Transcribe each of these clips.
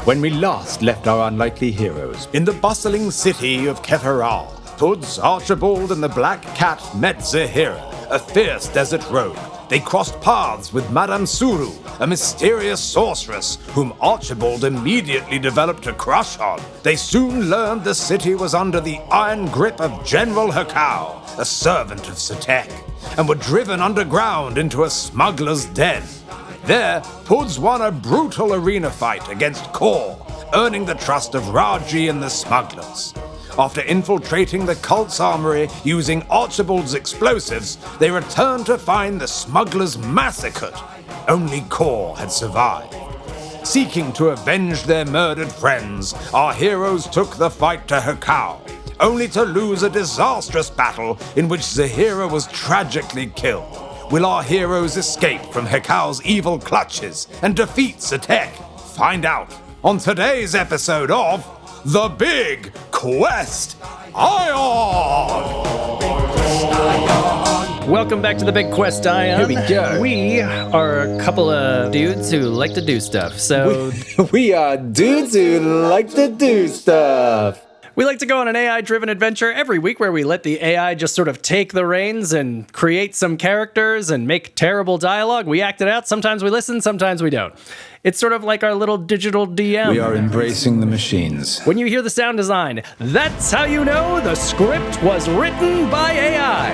when we last left our unlikely heroes in the bustling city of Khefer-Rah. Puds, Archibald, and the Black Cat met Zahira, a fierce desert rogue. They crossed paths with Madame Suru, a mysterious sorceress whom Archibald immediately developed a crush on. They soon learned the city was under the iron grip of General Hakau, a servant of Setekh, and were driven underground into a smuggler's den. There, Puds won a brutal arena fight against Khor, earning the trust of Raji and the smugglers. After infiltrating the cult's armory using Archibald's explosives, they returned to find the smugglers massacred. Only Khor had survived. Seeking to avenge their murdered friends, our heroes took the fight to Hakau, only to lose a disastrous battle in which Zahira was tragically killed. Will our heroes escape from Hakau's evil clutches and defeat Setekh? Find out on today's episode of The Big Quest Ion! Welcome back to The Big Quest Ion. Here we go. We are a couple of dudes who like to do stuff. So we are dudes who like to do stuff. We like to go on an AI-driven adventure every week where we let the AI just sort of take the reins and create some characters and make terrible dialogue. We act it out. Sometimes we listen, sometimes we don't. It's sort of like our little digital DM. We are embracing the machines. When you hear the sound design, that's how you know the script was written by AI.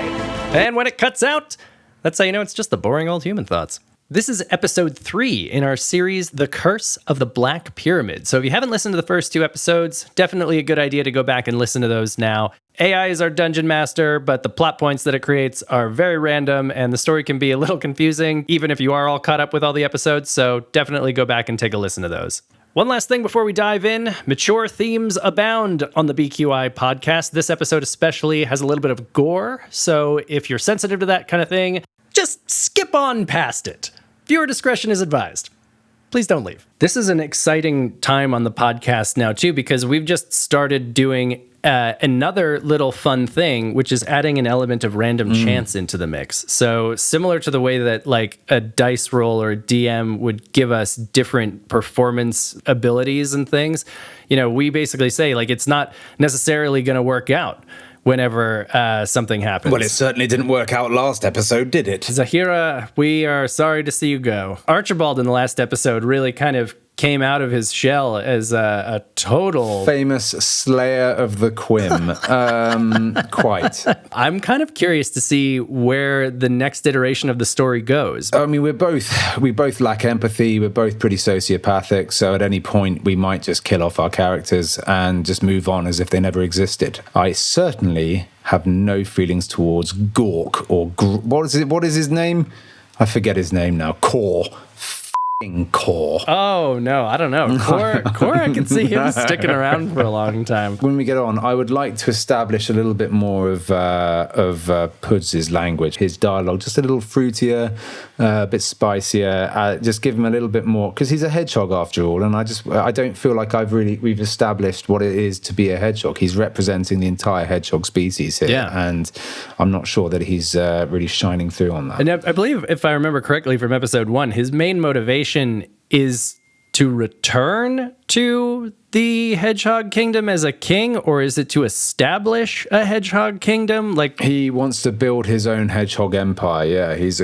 And when it cuts out, that's how you know it's just the boring old human thoughts. This is episode 3 in our series, The Curse of the Black Pyramid. So if you haven't listened to the first 2 episodes, definitely a good idea to go back and listen to those now. AI is our dungeon master, but the plot points that it creates are very random, and the story can be a little confusing, even if you are all caught up with all the episodes, so definitely go back and take a listen to those. One last thing before we dive in, mature themes abound on the BQI podcast. This episode especially has a little bit of gore, so if you're sensitive to that kind of thing, just skip on past it. Viewer discretion is advised. Please don't leave. This is an exciting time on the podcast now, too, because we've just started doing another little fun thing, which is adding an element of random chance into the mix. So similar to the way that like a dice roll or a DM would give us different performance abilities and things, you know, we basically say like it's not necessarily going to work out whenever something happens. Well, it certainly didn't work out last episode, did it? Zahira, we are sorry to see you go. Archibald in the last episode really kind of came out of his shell as a total... famous slayer of the Quim. Quite. I'm kind of curious to see where the next iteration of the story goes. I mean, we both lack empathy. We're both pretty sociopathic. So at any point, we might just kill off our characters and just move on as if they never existed. I certainly have no feelings towards Gork or... What is his name? I forget his name now. Khor. Khor. Oh, no, I don't know. Khor, I can see him sticking around for a long time. When we get on, I would like to establish a little bit more of Puds' language, his dialogue, just a little fruitier, a bit spicier, just give him a little bit more, because he's a hedgehog after all, and I don't feel like we've established what it is to be a hedgehog. He's representing the entire hedgehog species here, and I'm not sure that he's really shining through on that. And I believe, if I remember correctly from episode 1, his main motivation is to return to the Hedgehog Kingdom as a king, or is it to establish a Hedgehog Kingdom? Like he wants to build his own Hedgehog empire. Yeah, he's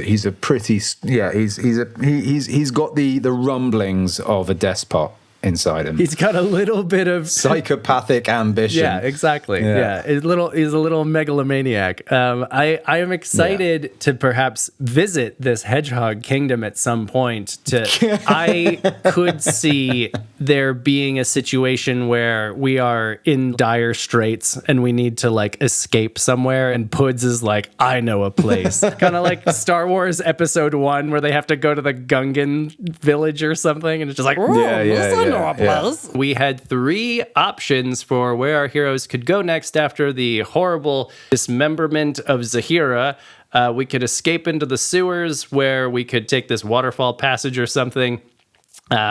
got the rumblings of a despot inside him. He's got a little bit of psychopathic ambition. Yeah, exactly. Yeah. He's a little megalomaniac. I am excited to perhaps visit this Hedgehog Kingdom at some point. I could see there being a situation where we are in dire straits and we need to like escape somewhere, and Puds is like, I know a place. Kind of like Star Wars Episode 1 where they have to go to the Gungan village or something, and it's just like, we had 3 options for where our heroes could go next after the horrible dismemberment of Zahira. We could escape into the sewers, where we could take this waterfall passage or something.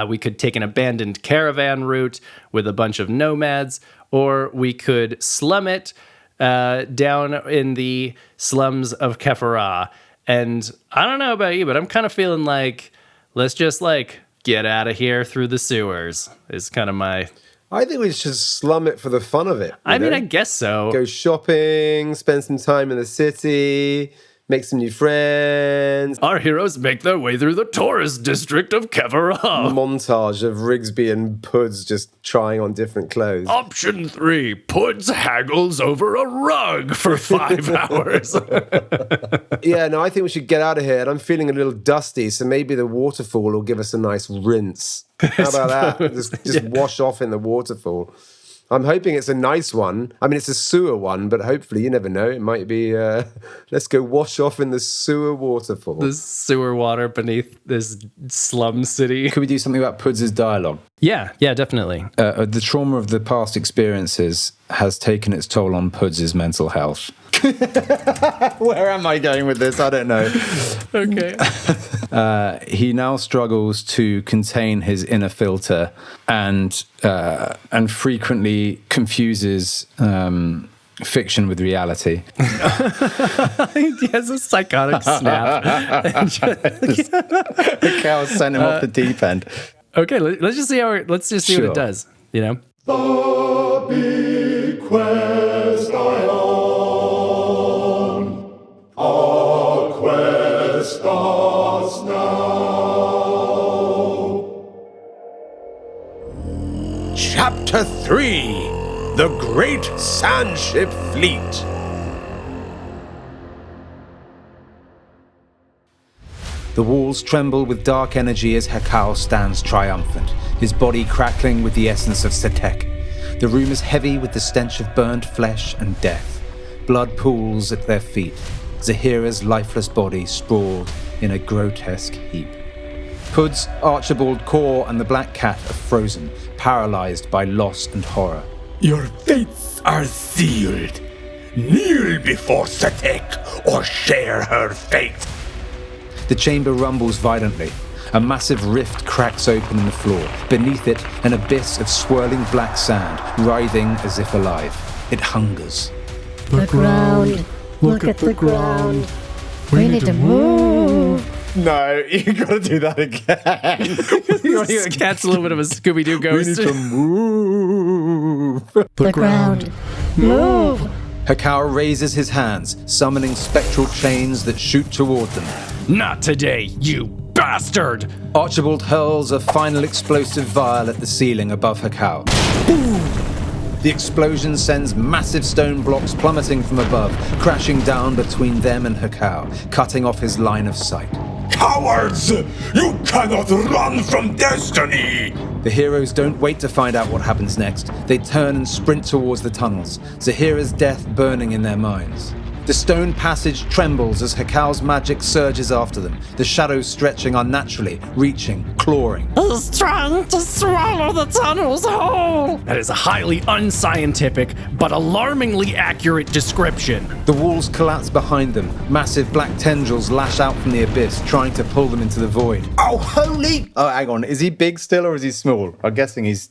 We could take an abandoned caravan route with a bunch of nomads, or we could slum it down in the slums of Khefer-Rah. And I don't know about you, but I'm kind of feeling like, let's just like get out of here through the sewers is kind of my... I think we should slum it for the fun of it. I mean, I guess so. Go shopping, spend some time in the city, make some new friends. Our heroes make their way through the tourist district of Khefer-Rah. Montage of Rigsby and Puds just trying on different clothes. Option 3, Puds haggles over a rug for 5 hours. Yeah, no, I think we should get out of here. And I'm feeling a little dusty, so maybe the waterfall will give us a nice rinse. How about that? Just wash off in the waterfall. I'm hoping it's a nice one. I mean, it's a sewer one, but hopefully, you never know. It might be, let's go wash off in the sewer waterfall. The sewer water beneath this slum city. Could we do something about Puds' dialogue? Yeah, definitely. The trauma of the past experiences has taken its toll on Puds' mental health. Where am I going with this? I don't know. Okay. He now struggles to contain his inner filter and frequently confuses fiction with reality. He has a psychotic snap. The cow sent him off the deep end. Okay, let's just see what it does. You know. The big quest I own, our quest starts now. Chapter 3: The Great Sandship Fleet. The walls tremble with dark energy as Hekau stands triumphant, his body crackling with the essence of Setekh. The room is heavy with the stench of burnt flesh and death. Blood pools at their feet, Zahira's lifeless body sprawled in a grotesque heap. Puds, Archibald, Khor, and the Black Cat are frozen, paralyzed by loss and horror. Your fates are sealed. Kneel before Setekh or share her fate. The chamber rumbles violently. A massive rift cracks open in the floor. Beneath it, an abyss of swirling black sand, writhing as if alive. It hungers. The ground. Look at the ground. We need to move. No, you gotta do that again. The cat's a little bit of a Scooby-Doo ghost. We need to move. The ground. Move. Hekau raises his hands, summoning spectral chains that shoot toward them. Not today, you bastard! Archibald hurls a final explosive vial at the ceiling above Hekau. Boom! The explosion sends massive stone blocks plummeting from above, crashing down between them and Hekau, cutting off his line of sight. Cowards! You cannot run from destiny! The heroes don't wait to find out what happens next. They turn and sprint towards the tunnels, Zahira's death burning in their minds. The stone passage trembles as Hekau's magic surges after them, the shadows stretching unnaturally, reaching, clawing. He's trying to swallow the tunnels whole. That is a highly unscientific, but alarmingly accurate description. The walls collapse behind them. Massive black tendrils lash out from the abyss, trying to pull them into the void. Oh, holy... Oh, hang on. Is he big still or is he small? I'm guessing he's...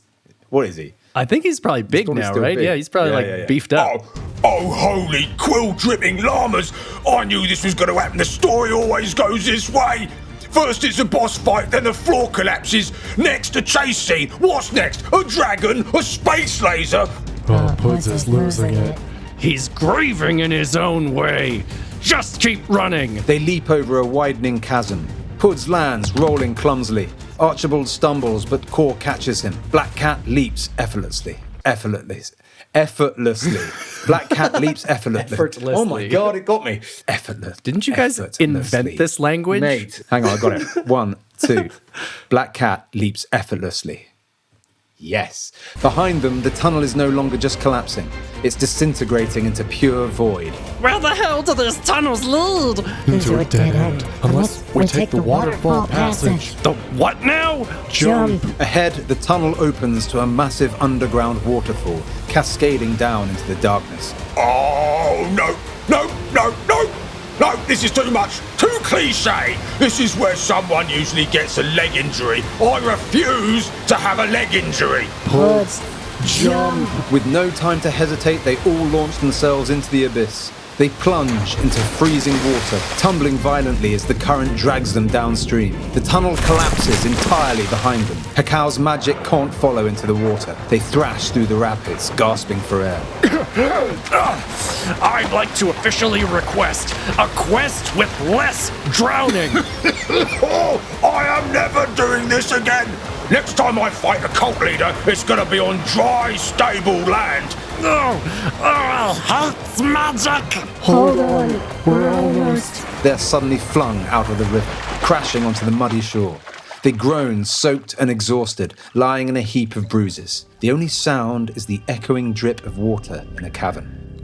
What is he? I think he's probably big now, right? big. Yeah, he's probably beefed up. Oh, holy quill-dripping llamas! I knew this was going to happen. The story always goes this way. First it's a boss fight, then the floor collapses. Next, a chase scene. What's next? A dragon? A space laser? Oh, Puds is losing it. He's grieving in his own way. Just keep running. They leap over a widening chasm. Puds lands, rolling clumsily. Archibald stumbles, but Khor catches him. Black Cat leaps effortlessly. Black Cat leaps effortlessly. Oh my God, it got me. Effortless. Didn't you guys invent this language? Mate. Hang on, I got it. 1, 2. Black Cat leaps effortlessly. Yes. Behind them, the tunnel is no longer just collapsing. It's disintegrating into pure void. Where the hell do these tunnels lead? Into a dead end. Unless we take the waterfall passage. The what now? Jump. Ahead, the tunnel opens to a massive underground waterfall, cascading down into the darkness. Oh, no, this is too much. Too cliche. This is where someone usually gets a leg injury. I refuse to have a leg injury. Puds. Jump. With no time to hesitate, they all launch themselves into the abyss. They plunge into freezing water, tumbling violently as the current drags them downstream. The tunnel collapses entirely behind them. Hekau's magic can't follow into the water. They thrash through the rapids, gasping for air. I'd like to officially request a quest with less drowning. Oh, I am never doing this again. Next time I fight a cult leader, it's gonna be on dry, stable land. Hates magic. Hold on, we're almost. They're suddenly flung out of the river, crashing onto the muddy shore. They groan, soaked and exhausted, lying in a heap of bruises. The only sound is the echoing drip of water in a cavern.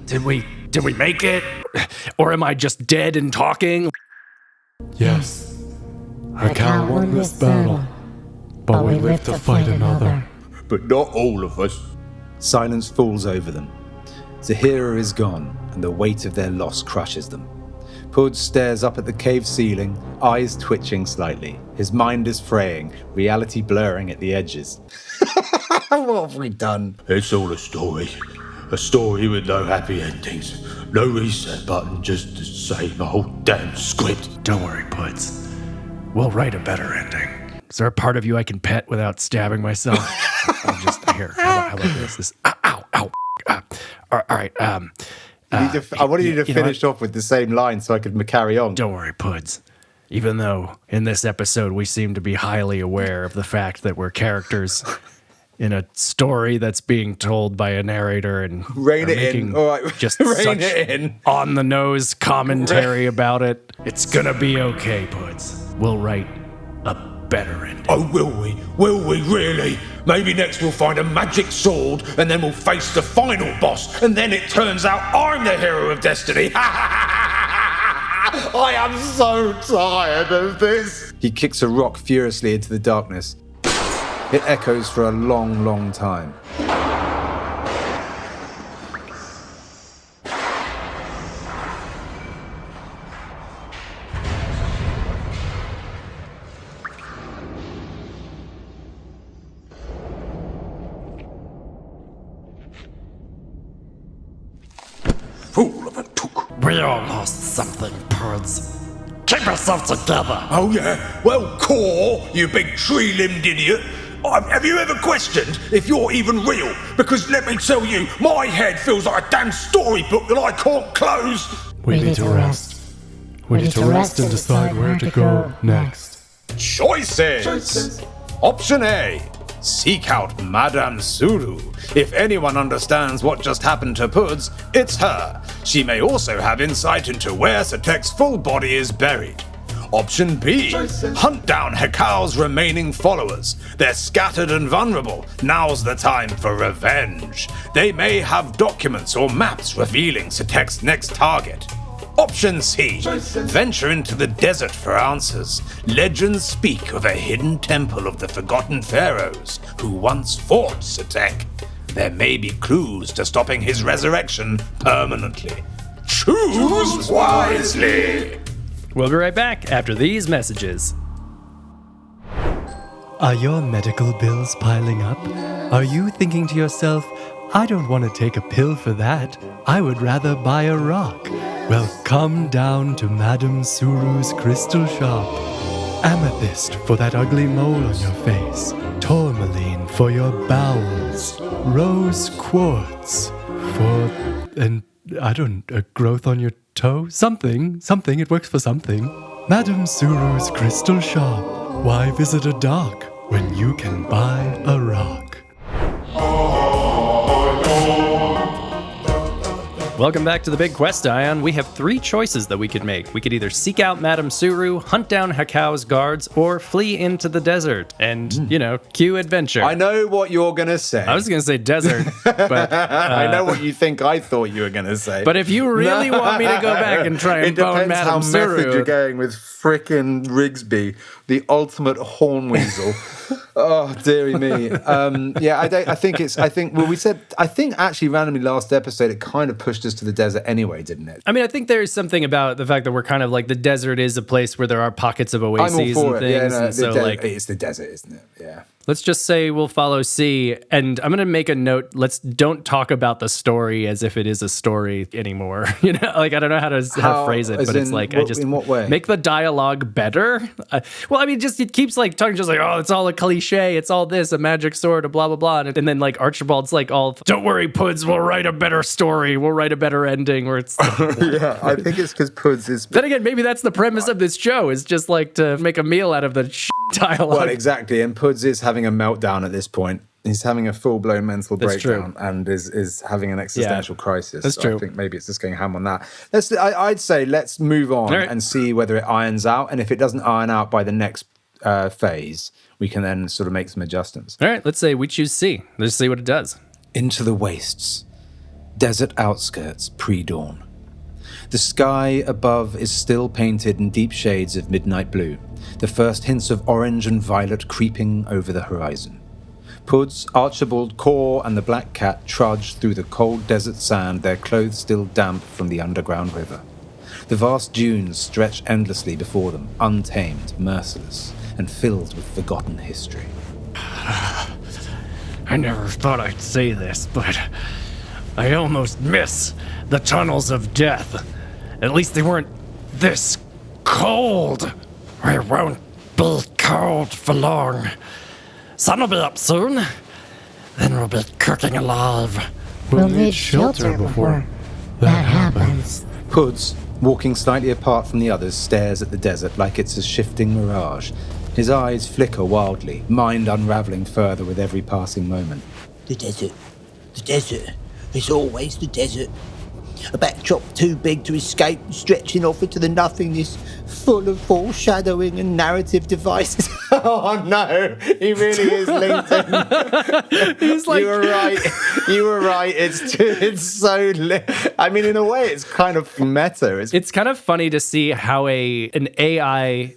Did we make it? Or am I just dead and talking? Yes. Hekau won this battle, but we live to fight another. But not all of us. Silence falls over them. Zahira is gone, and the weight of their loss crushes them. Puds stares up at the cave ceiling, eyes twitching slightly. His mind is fraying, reality blurring at the edges. What have we done? It's all a story. A story with no happy endings. No reset button, just the same old damn script. Don't worry, Puds. We'll write a better ending. Is there a part of you I can pet without stabbing myself? I'm just here. How about this? Ow. All right. I wanted you to finish off with the same line so I could carry on. Don't worry, Puds. Even though in this episode we seem to be highly aware of the fact that we're characters in a story that's being told by a narrator and Rein it in. All right. Just Rein such it in. on-the-nose commentary about it. It's gonna be okay, Puds. We'll write a better ending. Oh, will we? Will we really? Maybe next we'll find a magic sword and then we'll face the final boss and then it turns out I'm the hero of destiny. I am so tired of this. He kicks a rock furiously into the darkness. It echoes for a long, long time. Fool of a took. We all lost something, Puds. Keep yourself together. Oh yeah? Well, Khor, you big tree-limbed idiot. Have you ever questioned if you're even real? Because let me tell you, my head feels like a damn storybook that I can't close. We need to rest. We need to rest and decide where to go next. Choices! Option A. Seek out Madame Suru. If anyone understands what just happened to Puds, it's her. She may also have insight into where Setekh's full body is buried. Option B. Hunt down Hekau's remaining followers. They're scattered and vulnerable. Now's the time for revenge. They may have documents or maps revealing Setekh's next target. Option C. Venture into the desert for answers. Legends speak of a hidden temple of the forgotten pharaohs who once fought Setekh. There may be clues to stopping his resurrection permanently. Choose wisely! We'll be right back after these messages. Are your medical bills piling up? Are you thinking to yourself, I don't want to take a pill for that. I would rather buy a rock. Well, come down to Madame Suru's crystal shop. Amethyst for that ugly mole on your face. Tourmaline for your bowels. Rose quartz for, a growth on your toe? Something, it works for something. Madame Suru's crystal shop. Why visit a dock when you can buy a rock? Welcome back to the Big Quest, Ion. We have 3 choices that we could make. We could either seek out Madame Suru, hunt down Hekau's guards, or flee into the desert and, cue adventure. I know what you're going to say. I was going to say desert, but... I know what you think I thought you were going to say. But if you really want me to go back and try and bone Madame Suru... It depends how method you're going with frickin' Rigsby, the ultimate horn weasel. Oh, dearie me. I think actually randomly last episode, it kind of pushed us to the desert anyway, didn't it? I mean, I think there's something about the fact that we're kind of like the desert is a place where there are pockets of oases I'm all for and it. things. Yeah, no, and so it's the desert, isn't it? Yeah. Let's just say we'll follow C, and I'm going to make a note. Don't talk about the story as if it is a story anymore. You know, like, I don't know how to phrase it, but it's like, in what way? Make the dialogue better. Well, I mean, it keeps like talking just like, oh, it's all a cliche. It's all this, a magic sword, a blah, blah, blah. And then like Archibald's like, don't worry, Puds, we'll write a better story. We'll write a better ending where it's. Yeah, I think it's because Puds is. Then again, maybe that's the premise of this show, is just like to make a meal out of the dialogue. Well, exactly. And Puds is having a meltdown at this point. He's having a full-blown mental breakdown and is having an existential crisis. That's true. I think maybe it's just going ham on that. I'd say let's move on and see whether it irons out. And if it doesn't iron out by the next phase, we can then sort of make some adjustments. All right, let's say we choose C. Let's see what it does. Into the wastes. Desert outskirts, pre-dawn. The sky above is still painted in deep shades of midnight blue, the first hints of orange and violet creeping over the horizon. Puds, Archibald, Khor, and the black cat trudge through the cold desert sand, their clothes still damp from the underground river. The vast dunes stretch endlessly before them, untamed, merciless, and filled with forgotten history. I never thought I'd say this, but I almost miss the tunnels of death. At least they weren't this cold. It won't be cold for long. Sun will be up soon. Then we'll be cooking alive. We'll need shelter before that happens. Puds, walking slightly apart from the others, stares at the desert like it's a shifting mirage. His eyes flicker wildly, mind unraveling further with every passing moment. The desert. The desert. It's always the desert. A backdrop too big to escape, stretching off into the nothingness, full of foreshadowing and narrative devices. Oh no, he really is linked in. He's like, you were right. It's so I mean, in a way, it's kind of meta. It's kind of funny to see how an AI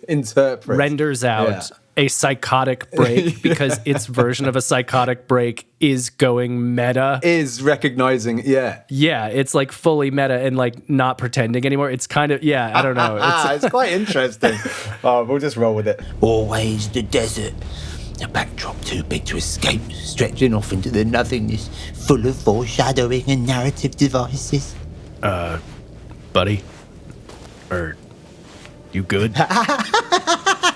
renders out a psychotic break, because its version of a psychotic break is going meta. Is recognizing, Yeah, it's like fully meta and like not pretending anymore. It's kind of, I don't know. It's quite interesting. We'll just roll with it. Always the desert. A backdrop too big to escape, stretching off into the nothingness, full of foreshadowing and narrative devices. Buddy? You good?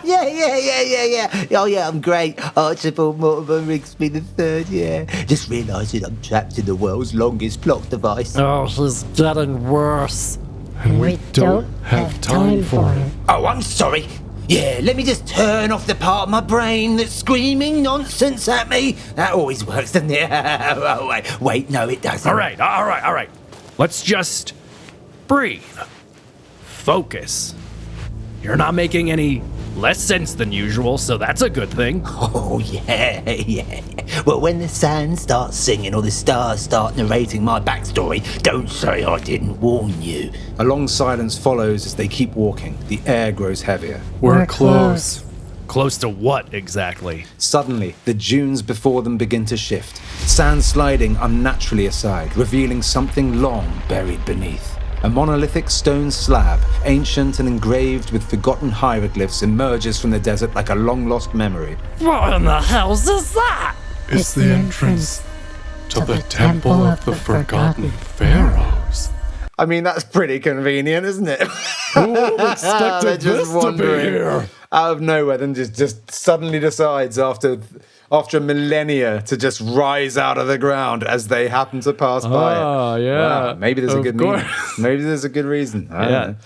Yeah. Oh, yeah, I'm great. Archibald Mortimer Rigsby III, Just realising I'm trapped in the world's longest plot device. Oh, he's getting worse. And we don't have time for it. Oh, I'm sorry. Yeah, let me just turn off the part of my brain that's screaming nonsense at me. That always works, doesn't it? Oh, wait, no, it doesn't. All right. Let's just breathe. Focus. You're not making any less sense than usual, so that's a good thing. Oh, yeah. Well, when the sand starts singing or the stars start narrating my backstory, don't say I didn't warn you. A long silence follows as they keep walking. The air grows heavier. We're close. Close to what, exactly? Suddenly, the dunes before them begin to shift, sand sliding unnaturally aside, revealing something long buried beneath. A monolithic stone slab, ancient and engraved with forgotten hieroglyphs, emerges from the desert like a long-lost memory. What in the hell's is that? It's the entrance to the Temple of the Forgotten Pharaohs. I mean, that's pretty convenient, isn't it? Who expected this to be here? Out of nowhere, then just suddenly decides after a millennia to just rise out of the ground as they happen to pass by it. Oh, yeah. Wow, maybe there's a good reason. Maybe there's a good reason. I don't know.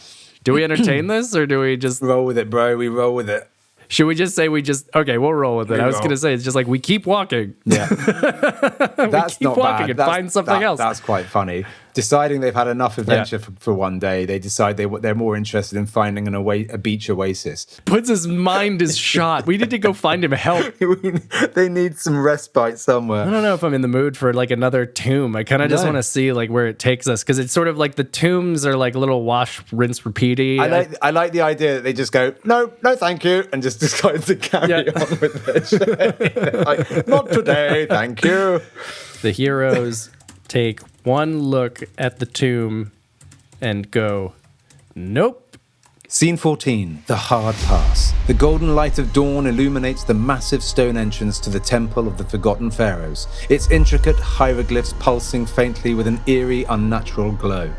Do we entertain this, or do we just roll with it, bro? We roll with it. Should we just say okay, we'll roll with it. I was going to say, it's just like we keep walking. Yeah. That's keep not walking bad. and find something else. That's quite funny. Deciding they've had enough adventure for one day, they decide they're more interested in finding a beach oasis. Puds' mind is shot. We need to go find him help. They need some respite somewhere. I don't know if I'm in the mood for like another tomb. I kind of just want to see like where it takes us, because it's sort of like the tombs are like a little wash, rinse, repeaty. I like the idea that they just go, no, thank you, and just decide to carry on with it. Like, not today, thank you. The heroes take one look at the tomb and go, nope, Scene 14, the hard pass. The golden light of dawn illuminates the massive stone entrance to the Temple of the Forgotten Pharaohs, its intricate hieroglyphs pulsing faintly with an eerie, unnatural glow.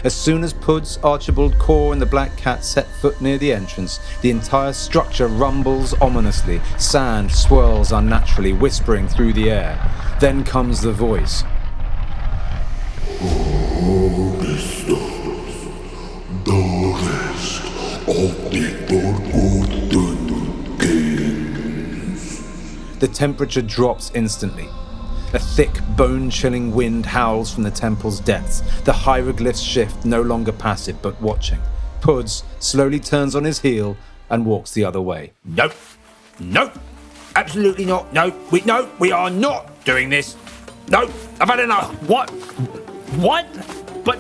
As soon as Puds, Archibald, Khor, and the Black Cat set foot near the entrance, the entire structure rumbles ominously. Sand swirls unnaturally, whispering through the air. Then comes the voice. The temperature drops instantly. A thick, bone-chilling wind howls from the temple's depths. The hieroglyphs shift, no longer passive, but watching. Puds slowly turns on his heel and walks the other way. Nope. Absolutely not. No, we are not doing this. No, I've had enough. What? But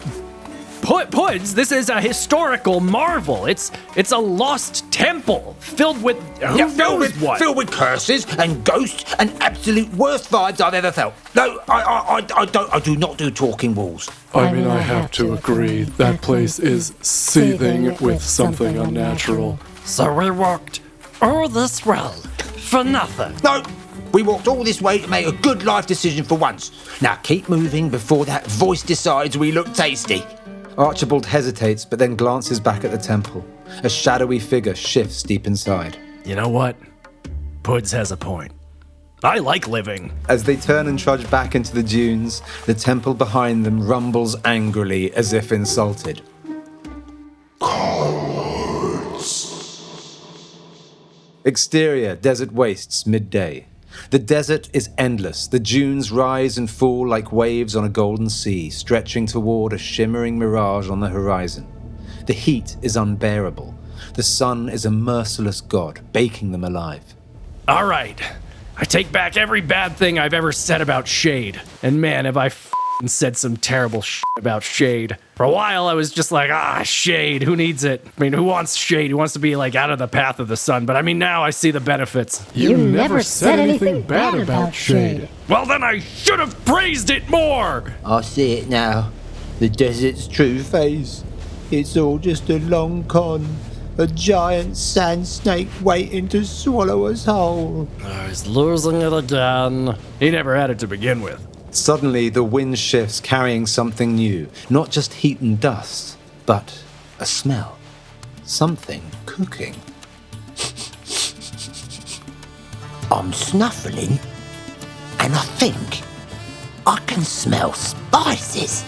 Puds, this is a historical marvel. It's a lost temple filled with filled with curses and ghosts and absolute worst vibes I've ever felt. No, I do not do talking walls. I mean, I have to agree. That place is seething with something unnatural. So we walked all this way for nothing. No, we walked all this way to make a good life decision for once. Now keep moving before that voice decides we look tasty. Archibald hesitates, but then glances back at the temple. A shadowy figure shifts deep inside. You know what? Puds has a point. I like living. As they turn and trudge back into the dunes, the temple behind them rumbles angrily as if insulted. Exterior, desert wastes, midday. The desert is endless. The dunes rise and fall like waves on a golden sea, stretching toward a shimmering mirage on the horizon. The heat is unbearable. The sun is a merciless god, baking them alive. All right. I take back every bad thing I've ever said about Shade. And man, have I said some terrible shit about Shade. For a while, I was just like, Shade, who needs it? I mean, who wants Shade? Who wants to be, like, out of the path of the sun? But I mean, now I see the benefits. You never said anything bad about Shade. Well, then I should have praised it more! I see it now. The desert's true face. It's all just a long con. A giant sand snake waiting to swallow us whole. He's losing it again. He never had it to begin with. Suddenly, the wind shifts, carrying something new. Not just heat and dust, but a smell. Something cooking. I'm snuffling, and I think I can smell spices.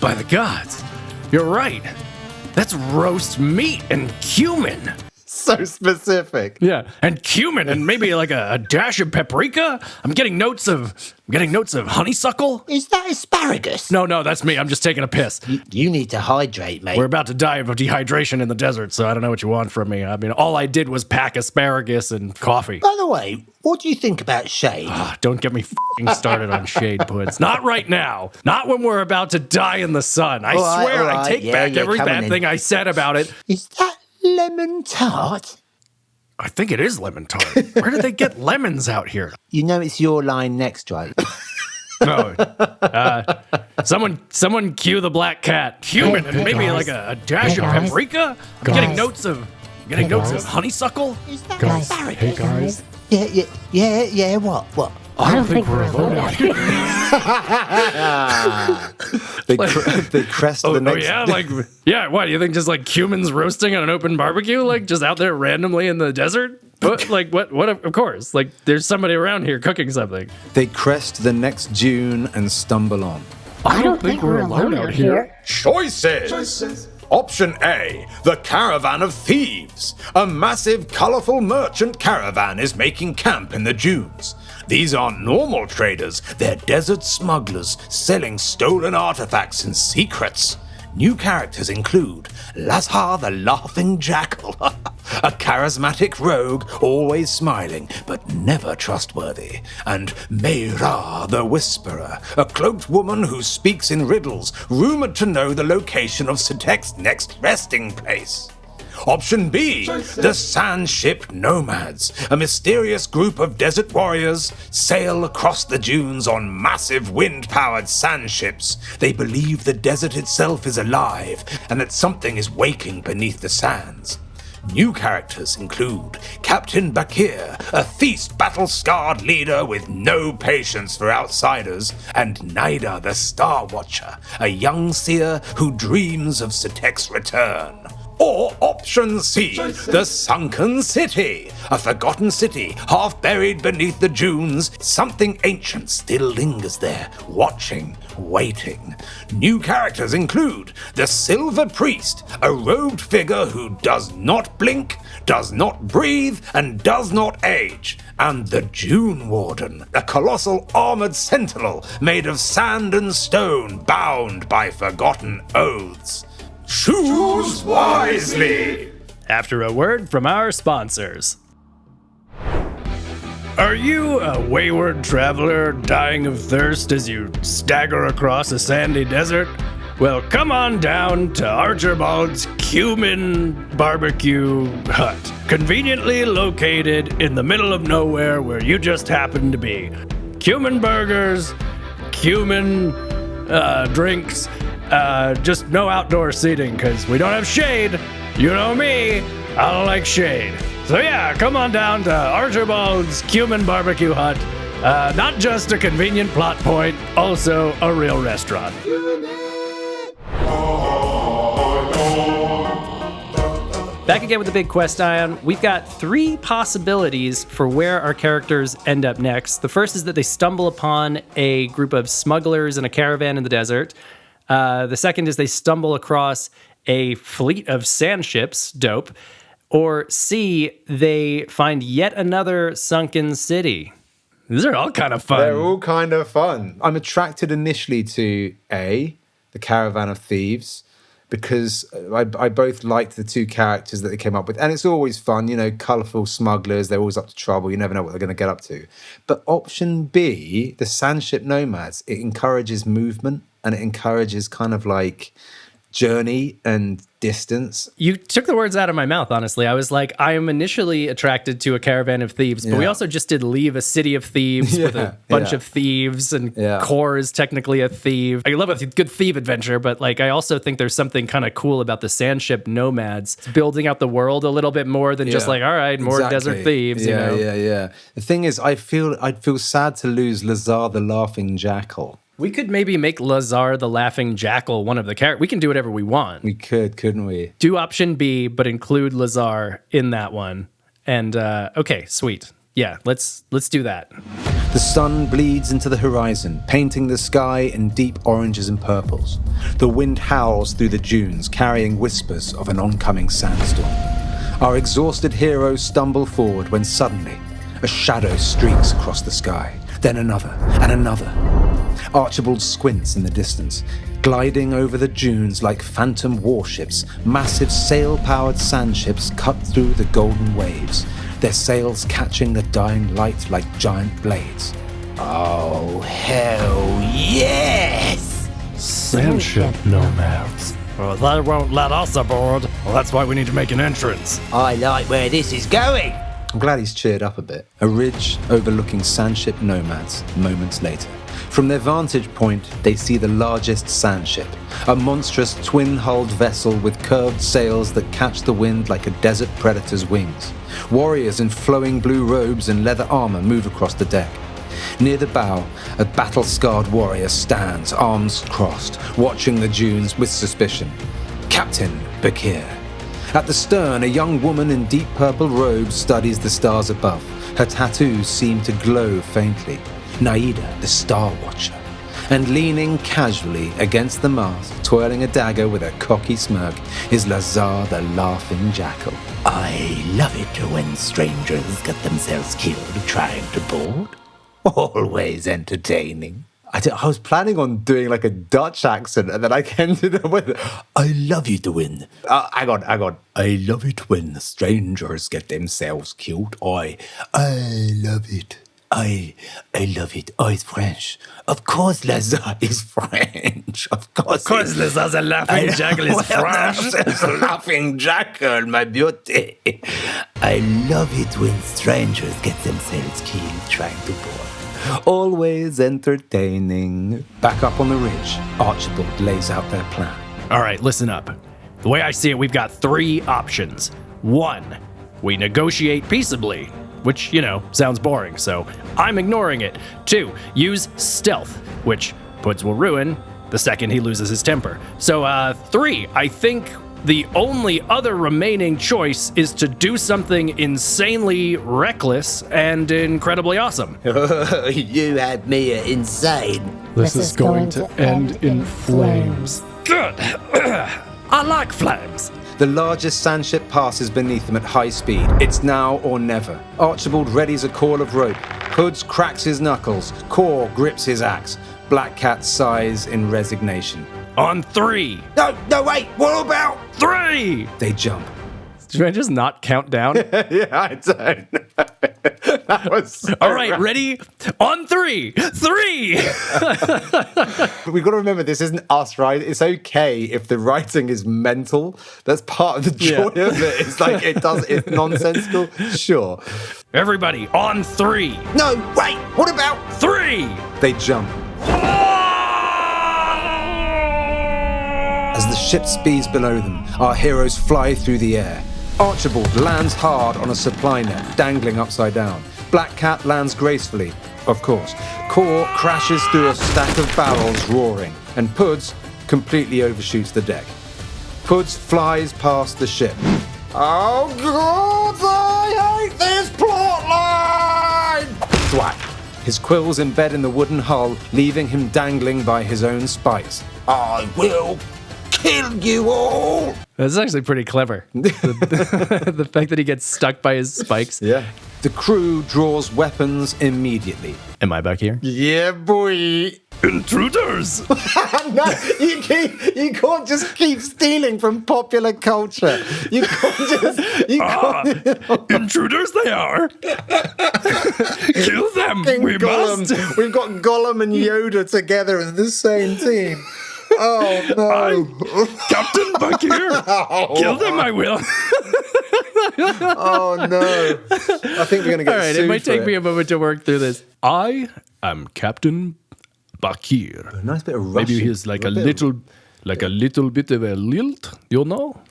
By the gods, you're right. That's roast meat and cumin. So specific. Yeah, and cumin and maybe like a dash of paprika. I'm getting notes of honeysuckle. Is that asparagus? No, that's me. I'm just taking a piss. You need to hydrate, mate. We're about to die of dehydration in the desert, so I don't know what you want from me. I mean, all I did was pack asparagus and coffee. By the way, what do you think about Shade? Don't get me f***ing started on Shade, Puds. Not right now. Not when we're about to die in the sun. I swear I take back every bad thing I said about it. Is that lemon tart? I think it is lemon tart. Where did they get lemons out here? You know it's your line next, right? No. Someone cue the Black Cat. Cumin and maybe like a dash of paprika. I'm getting notes of honeysuckle. Is that Guys, asparagus? hey guys. Yeah, what? I don't think we're alone out here. They crest the next... What, you think just like cumin's roasting on an open barbecue? Like just out there randomly in the desert? What, of course. Like there's somebody around here cooking something. They crest the next dune and stumble on. I don't think we're alone out here. Choices. Option A, the Caravan of Thieves. A massive, colourful merchant caravan is making camp in the dunes. These aren't normal traders, they're desert smugglers selling stolen artifacts and secrets. New characters include Lazar the Laughing Jackal, a charismatic rogue, always smiling, but never trustworthy, and Mayhem the Whisperer, a cloaked woman who speaks in riddles, rumoured to know the location of Setech's next resting place. Option B, the Sandship nomads. A mysterious group of desert warriors sail across the dunes on massive wind-powered sandships. They believe the desert itself is alive and that something is waking beneath the sands. New characters include Captain Bakir, a feast battle-scarred leader with no patience for outsiders, and Naida the Starwatcher, a young seer who dreams of Setekh's return. Or Option C, the Sunken City, a forgotten city half buried beneath the dunes. Something ancient still lingers there, watching, waiting. New characters include the Silver Priest, a robed figure who does not blink, does not breathe, and does not age. And the Dune Warden, a colossal armored sentinel made of sand and stone, bound by forgotten oaths. Choose wisely! After a word from our sponsors. Are you a wayward traveler dying of thirst as you stagger across a sandy desert? Well, come on down to Archibald's Cumin Barbecue Hut, conveniently located in the middle of nowhere where you just happen to be. Cumin burgers, cumin drinks, just no outdoor seating because we don't have shade. You know me, I don't like shade. So yeah, come on down to Archibald's Cumin Barbecue Hut. Not just a convenient plot point, also a real restaurant. Back again with the big quest ion. We've got 3 possibilities for where our characters end up next. The first is that they stumble upon a group of smugglers in a caravan in the desert. The second is they stumble across a fleet of sandships, dope. Or C, they find yet another sunken city. These are all kind of fun. They're all kind of fun. I'm attracted initially to A, the Caravan of Thieves, because I both liked the 2 characters that they came up with. And it's always fun, you know, colourful smugglers. They're always up to trouble. You never know what they're going to get up to. But option B, the Sandship nomads, it encourages movement and it encourages kind of like journey and distance. You took the words out of my mouth, honestly. I was like, I am initially attracted to a caravan of thieves, but we also just did leave a city of thieves with a bunch of thieves, and Khor is technically a thief. I love a good thief adventure, but like I also think there's something kind of cool about the Sandship nomads. It's building out the world a little bit more than just like, all right, more desert thieves, you know? Yeah. The thing is, I'd feel sad to lose Lazar the Laughing Jackal. We could maybe make Lazar the Laughing Jackal one of the characters. We can do whatever we want. We could, couldn't we? Do option B, but include Lazar in that one. And okay, sweet. Yeah, let's do that. The sun bleeds into the horizon, painting the sky in deep oranges and purples. The wind howls through the dunes, carrying whispers of an oncoming sandstorm. Our exhausted heroes stumble forward when suddenly a shadow streaks across the sky. Then another and another. Archibald squints in the distance. Gliding over the dunes like phantom warships, massive sail-powered sandships cut through the golden waves, their sails catching the dying light like giant blades. Oh, hell yes! Sandship nomads. Well, they won't let us aboard. Well, that's why we need to make an entrance. I like where this is going. I'm glad he's cheered up a bit. A ridge overlooking Sandship nomads moments later. From their vantage point, they see the largest sandship, a monstrous twin-hulled vessel with curved sails that catch the wind like a desert predator's wings. Warriors in flowing blue robes and leather armor move across the deck. Near the bow, a battle-scarred warrior stands, arms crossed, watching the dunes with suspicion. Captain Bakir. At the stern, a young woman in deep purple robes studies the stars above. Her tattoos seem to glow faintly. Naida, the Starwatcher. And leaning casually against the mast, twirling a dagger with a cocky smirk, is Lazar the Laughing Jackal. I love it when strangers get themselves killed trying to board. Always entertaining. I was planning on doing like a Dutch accent, and then I ended up with, I love it when... hang on. I love it when strangers get themselves killed. I love it. I love it. Oh, it's French. Of course, Lazar is French. Of course, Lazar's a Laughing Jackal is French. Laughing Jackal, my beauty. I love it when strangers get themselves killed trying to board. Always entertaining. Back up on the ridge, Archibald lays out their plan. All right, listen up. The way I see it, we've got 3 options. 1, we negotiate peaceably, which, sounds boring, so I'm ignoring it. 2, use stealth, which Puds will ruin the second he loses his temper. So, 3, I think the only other remaining choice is to do something insanely reckless and incredibly awesome. You had me at insane. This is going to end in flames. Good. I like flames. The largest sandship passes beneath them at high speed. It's now or never. Archibald readies a coil of rope. Puds cracks his knuckles. Khor grips his axe. Black Cat sighs in resignation. On 3. No, wait, what about? 3! They jump. Should I just not count down? Yeah, I don't. That was so All right, ready? On 3. 3! We've got to remember, this isn't us, right? It's okay if the writing is mental. That's part of the joy of it. It's like, it's nonsensical. Sure. Everybody, on 3. No, wait, what about? 3! They jump. As the ship speeds below them, our heroes fly through the air. Archibald lands hard on a supply net, dangling upside down. Black Cat lands gracefully, of course. Khor crashes through a stack of barrels, roaring, and Puds completely overshoots the deck. Puds flies past the ship. Oh, God, I hate this plotline! Thwack! His quills embed in the wooden hull, leaving him dangling by his own spikes. I will kill you all. That's actually pretty clever. The fact that he gets stuck by his spikes. Yeah. The crew draws weapons immediately. Am I back here? Yeah, boy. Intruders! No, you can't just keep stealing from popular culture. You can't just... Intruders they are! Kill them! We Gollum. must! We've got Gollum and Yoda together in the same team. Oh, no. Captain Bakir! Kill them, I will! Oh, no. I think we're going to get All right, sued it might for take me a moment to work through this. I am Captain Bakir. Nice bit of Russian. Maybe he's like a little bit of a lilt,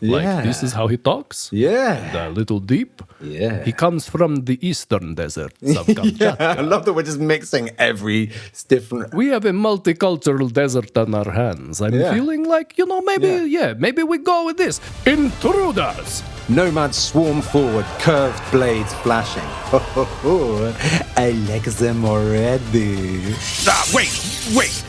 Like this is how he talks. Yeah. A little deep. Yeah. He comes from the eastern desert of Kamchatka. I love that we're just mixing every different... We have a multicultural desert on our hands. I'm feeling like, maybe we go with this. Intruders! Nomads swarm forward, curved blades flashing. I like them already. Wait!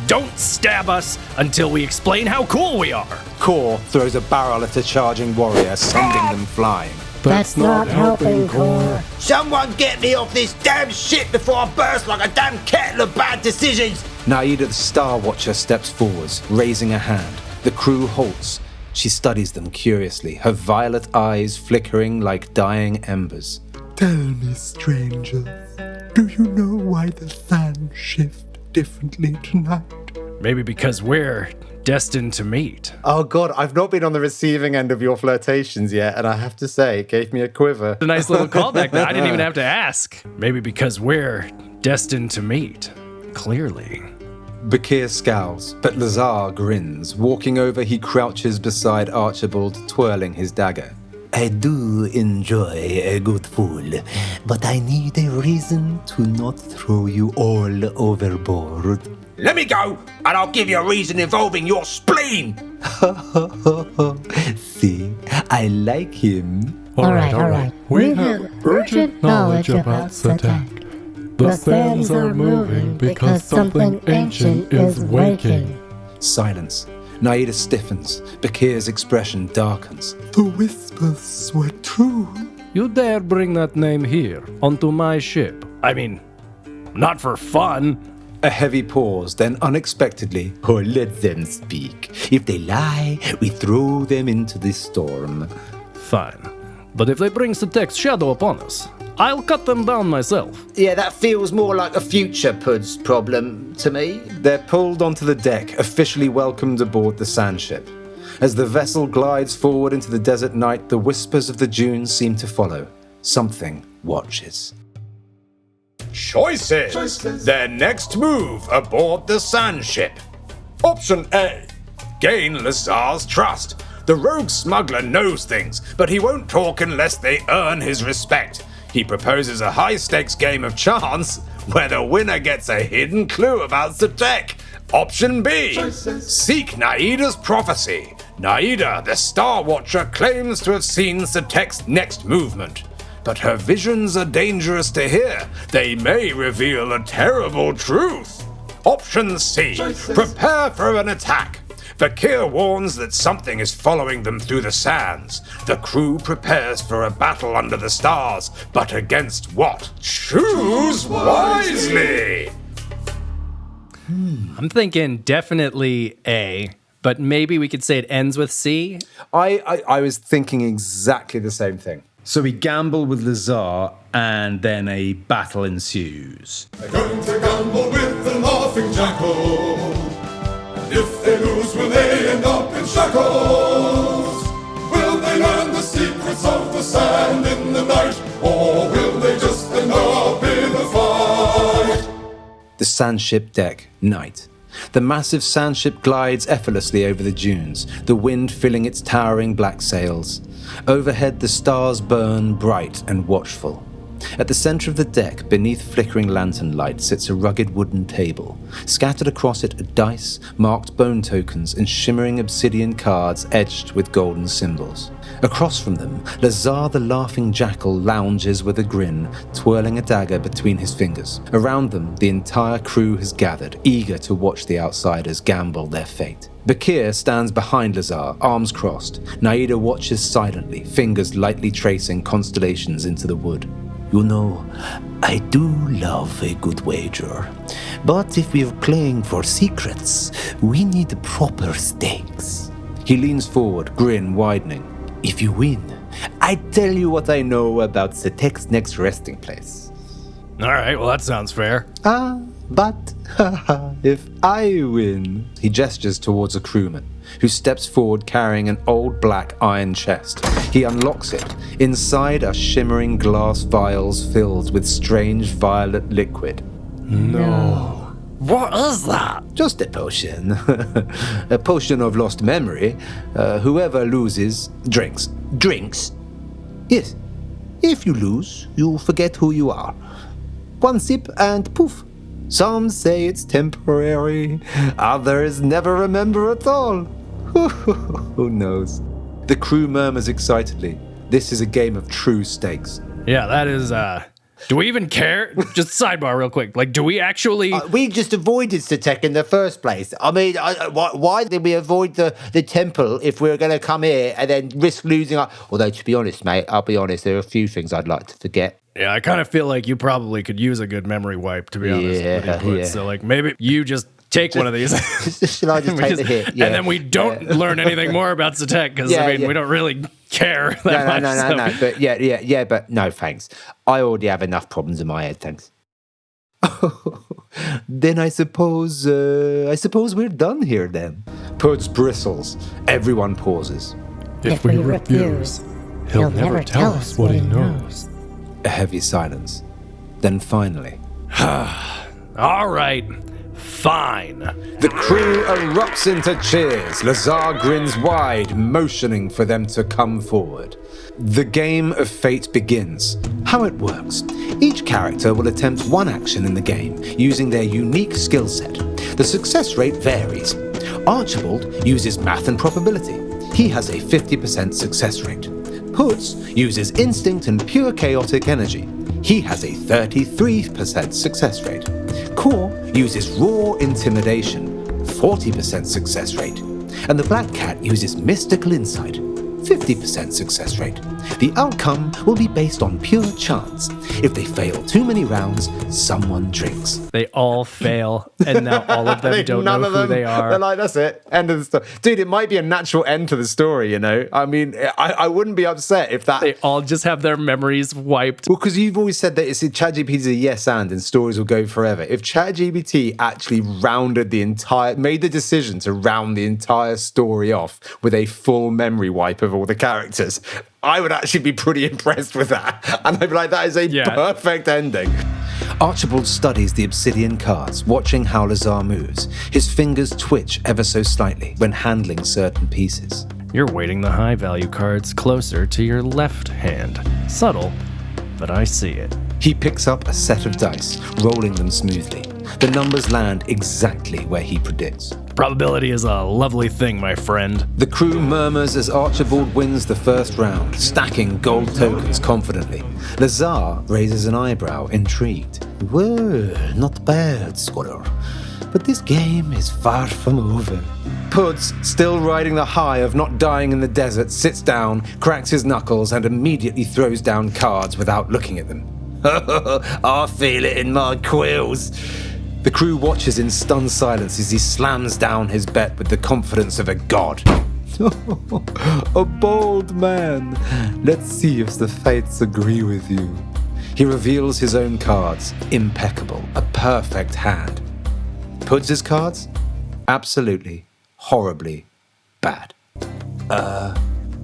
Don't stab us until we explain how cool we are! Khor throws a barrel at a charging warrior, sending them flying. That's not helping, Khor. Someone get me off this damn ship before I burst like a damn kettle of bad decisions. Naida the Starwatcher steps forwards, raising a hand. The crew halts. She studies them curiously, her violet eyes flickering like dying embers. Tell me, strangers, do you know why the sands shift differently tonight? Maybe because we're destined to meet. Oh, God, I've not been on the receiving end of your flirtations yet, and I have to say, it gave me a quiver. A nice little callback that I didn't even have to ask. Maybe because we're destined to meet. Clearly. Bakir scowls, but Lazar grins. Walking over, he crouches beside Archibald, twirling his dagger. I do enjoy a good fool, but I need a reason to not throw you all overboard. Let me go, and I'll give you a reason involving your spleen. See, I like him. All right. We have urgent knowledge about Setekh. The sands are moving because something ancient is waking. Silence. Naida stiffens. Bakir's expression darkens. The whispers were true. You dare bring that name here, onto my ship? I mean, not for fun. A heavy pause, then unexpectedly, Or let them speak. If they lie, we throw them into the storm. Fine. But if they bring Setech's shadow upon us, I'll cut them down myself. Yeah, that feels more like a future Puds problem to me. They're pulled onto the deck, officially welcomed aboard the Sandship. As the vessel glides forward into the desert night, the whispers of the dunes seem to follow. Something watches. Choices. Their next move aboard the Sandship. Option A. Gain Lazar's trust. The rogue smuggler knows things, but he won't talk unless they earn his respect. He proposes a high-stakes game of chance where the winner gets a hidden clue about Setekh. Option B. Seek Naida's prophecy. Naida, the Starwatcher, claims to have seen Setekh's next movement. But her visions are dangerous to hear. They may reveal a terrible truth. Option C. Prepare for an attack. Fakir warns that something is following them through the sands. The crew prepares for a battle under the stars, but against what? Choose wisely! I'm thinking definitely A, but maybe we could say it ends with C. I was thinking exactly the same thing. So we gamble with Lazar, and then a battle ensues. They're going to gamble with the Laughing Jackal. If they lose, will they end up in shackles? Will they learn the secrets of the sand in the night? Or will they just end up in a fight? The Sandship deck, night. The massive Sandship glides effortlessly over the dunes, the wind filling its towering black sails. Overhead, the stars burn bright and watchful. At the center of the deck, beneath flickering lantern light, sits a rugged wooden table. Scattered across it are dice, marked bone tokens, and shimmering obsidian cards edged with golden symbols. Across from them, Lazar the Laughing Jackal lounges with a grin, twirling a dagger between his fingers. Around them, the entire crew has gathered, eager to watch the outsiders gamble their fate. Bakir stands behind Lazar, arms crossed. Naida watches silently, fingers lightly tracing constellations into the wood. You know, I do love a good wager. But if we're playing for secrets, we need proper stakes. He leans forward, grin widening. If you win, I tell you what I know about Setekh's next resting place. All right, well, that sounds fair. But If I win... He gestures towards a crewman, who steps forward carrying an old black iron chest. He unlocks it. Inside are shimmering glass vials filled with strange violet liquid. No. What is that? Just a potion. A potion of lost memory. Whoever loses, drinks. drinks? Yes. If you lose, you forget who you are. One sip and poof. Some say it's temporary. Others never remember at all. Who knows? The crew murmurs excitedly. This is a game of true stakes. Yeah, that is, do we even care? Just sidebar real quick. Like, do we actually... We just avoided Setekh in the first place. I mean, why did we avoid the temple if we were going to come here and then risk losing our... Although, to be honest, mate, I'll be honest, there are a few things I'd like to forget. Yeah, I kind of feel like you probably could use a good memory wipe, to be honest. Yeah. So, like, maybe you just take one of these. Should I just take the hit? Yeah. And then we don't learn anything more about Setekh, because, we don't really care that much. No. But yeah, but no, thanks. I already have enough problems in my head, thanks. Then I suppose we're done here then. Puds bristles. Everyone pauses. If we refuse, he'll never tell us what he knows. A heavy silence. Then finally, All right, fine. the crew erupts into cheers. Lazar grins wide, motioning for them to come forward. The game of fate begins. How it works. Each character will attempt one action in the game, using their unique skill set. The success rate varies. Archibald uses math and probability. He has a 50% success rate. Puds uses instinct and pure chaotic energy. He has a 33% success rate. Khor uses raw intimidation, 40% success rate. And the Black Cat uses mystical insight, 50% success rate. The outcome will be based on pure chance. If they fail too many rounds, someone drinks. They all fail, and now all of them don't know who they are. They're like, that's it. End of the story. Dude, it might be a natural end to the story, you know? I mean, I wouldn't be upset if that... They all just have their memories wiped. Well, because you've always said that ChatGPT is a yes and stories will go forever. If ChatGPT actually made the decision to round the entire story off with a full memory wipe of all the characters, I would actually be pretty impressed with that. And I'd be like, that is a perfect ending. Archibald studies the obsidian cards, watching how Lazar moves. His fingers twitch ever so slightly when handling certain pieces. You're weighting the high-value cards closer to your left hand. Subtle, but I see it. He picks up a set of dice, rolling them smoothly. The numbers land exactly where he predicts. Probability is a lovely thing, my friend. The crew murmurs as Archibald wins the first round, stacking gold tokens confidently. Lazar raises an eyebrow, intrigued. Well, not bad, scholar. But this game is far from over. Puds, still riding the high of not dying in the desert, sits down, cracks his knuckles, and immediately throws down cards without looking at them. I feel it in my quills. The crew watches in stunned silence as he slams down his bet with the confidence of a god. A bold man. Let's see if the fates agree with you. He reveals his own cards. Impeccable. A perfect hand. Puds' cards? Absolutely, horribly bad.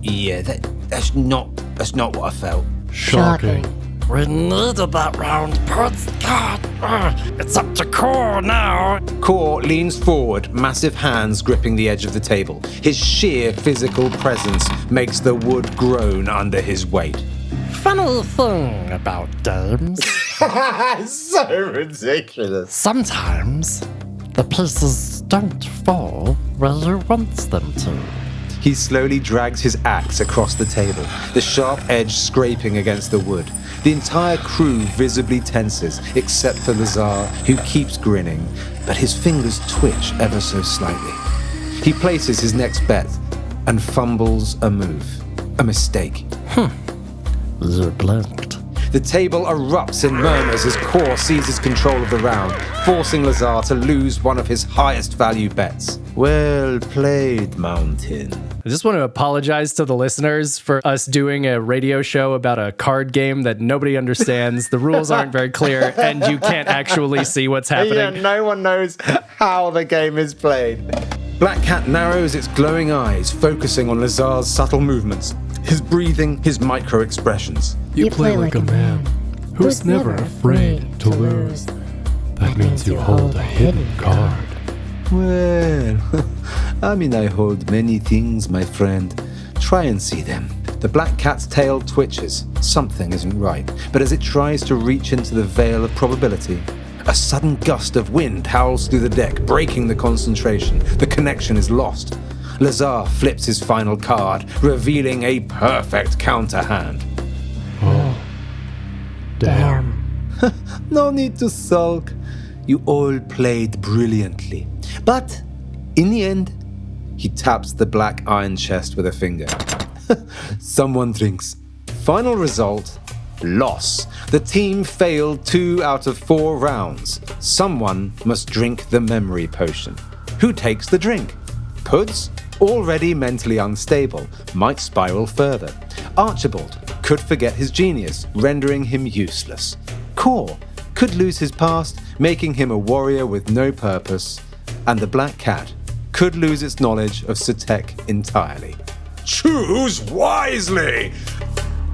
Yeah, that's not what I felt. Shocking. We needed that round, Puds. God, it's up to Khor now. Khor leans forward, massive hands gripping the edge of the table. His sheer physical presence makes the wood groan under his weight. Funny thing about games. So ridiculous. Sometimes the pieces don't fall where you want them to. He slowly drags his axe across the table, the sharp edge scraping against the wood. The entire crew visibly tenses, except for Lazar, who keeps grinning, but his fingers twitch ever so slightly. He places his next bet and fumbles a move. A mistake. You blinked. The table erupts in murmurs as Khor seizes control of the round, forcing Lazar to lose one of his highest value bets. Well played, Mountain. I just want to apologize to the listeners for us doing a radio show about a card game that nobody understands. The rules aren't very clear, and you can't actually see what's happening. Yeah, no one knows how the game is played. Black Cat narrows its glowing eyes, focusing on Lazar's subtle movements, his breathing, his micro-expressions. You play like a man who's never afraid to lose. That means you hold a hidden card. Well, I hold many things, my friend. Try and see them. The black cat's tail twitches. Something isn't right. But as it tries to reach into the veil of probability, a sudden gust of wind howls through the deck, breaking the concentration. The connection is lost. Lazar flips his final card, revealing a perfect counter hand. Oh, damn. No need to sulk. You all played brilliantly. But, in the end, he taps the black iron chest with a finger. Someone drinks. Final result, loss. The team failed 2 out of 4 rounds. Someone must drink the memory potion. Who takes the drink? Puds, already mentally unstable, might spiral further. Archibald could forget his genius, rendering him useless. Khor could lose his past, making him a warrior with no purpose. And the black cat could lose its knowledge of Setekh entirely. Choose wisely!